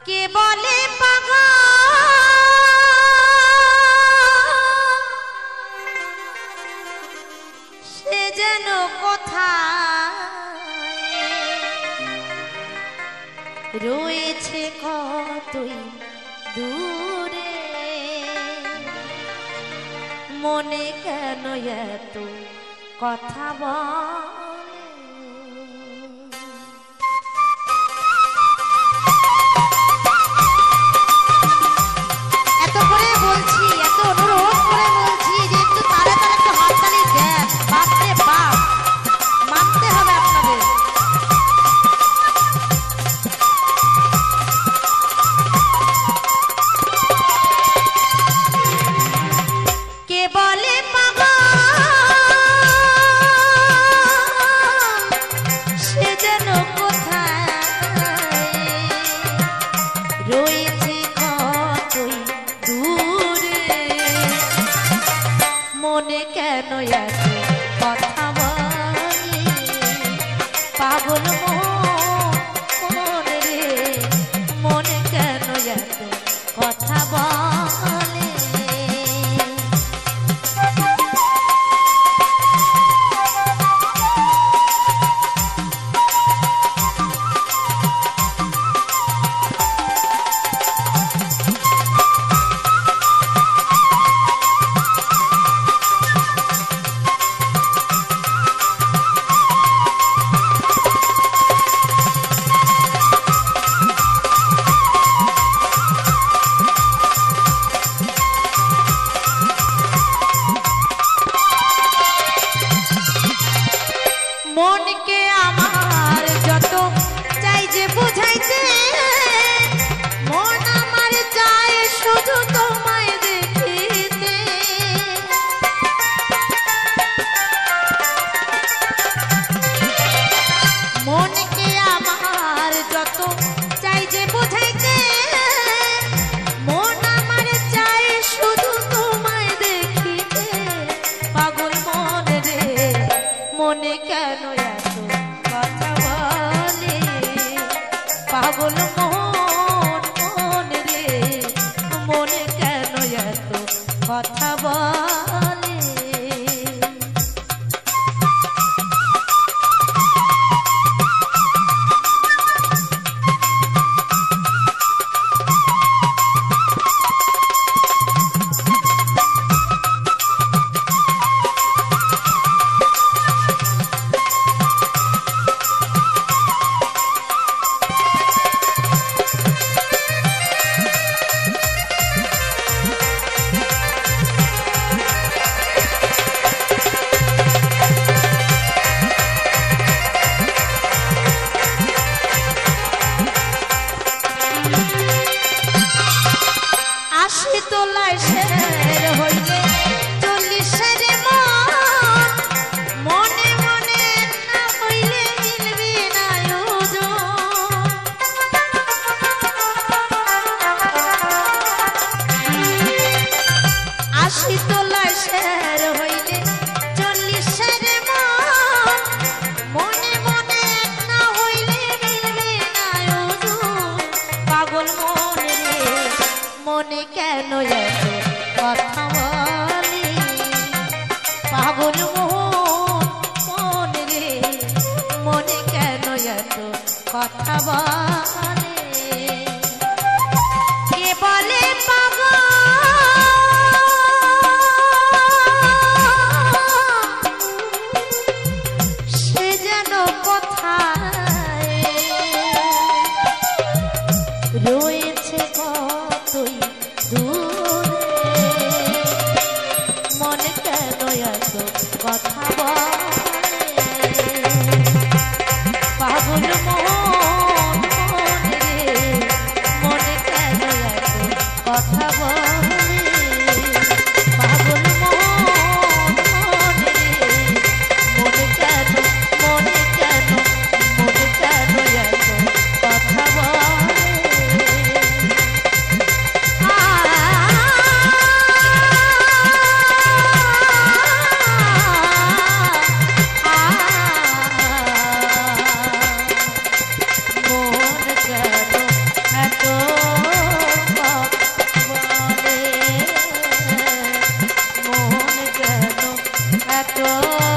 কে বলে পাগল সে যেন কোথায় রয়েছে কতই দূরে মনে কেন এত কথা বল মনে কেন এত কথা বলি পাগল মন রে মনে কেন এত কথা বলে মনকে আমার যত চাই যে বুঝাইতে মন আমার চায় শুধু তোমায় দেখিতে মনকে আমার যত চাই যে বুঝাইতে মন আমার চায় শুধু তোমায় দেখিতে পাগল মন রে মনে কেন এত কথা বলে পাগল মন রে মনে কেন এত কথা বলে তোলায় শের হইলে চল্লিশের মনে মনে না হইলে মিলবি না আশি তোলায় শের হইলে চল্লিশের মনে মনে না হইলে মিলবি না পাগল মন রে মনে কেন এত কথা বলি পাগল মন রে মনে কেন এত কথা বলে কে বলে পাগল সে যেন কোথায় রয়েছে কতই দূরে মনে কেন এত কথা বলে পাগল মন রে মনে কেন এত কথা বলে পাগল মন রে মনে কেন এত কথা বলে মন কেন এত তো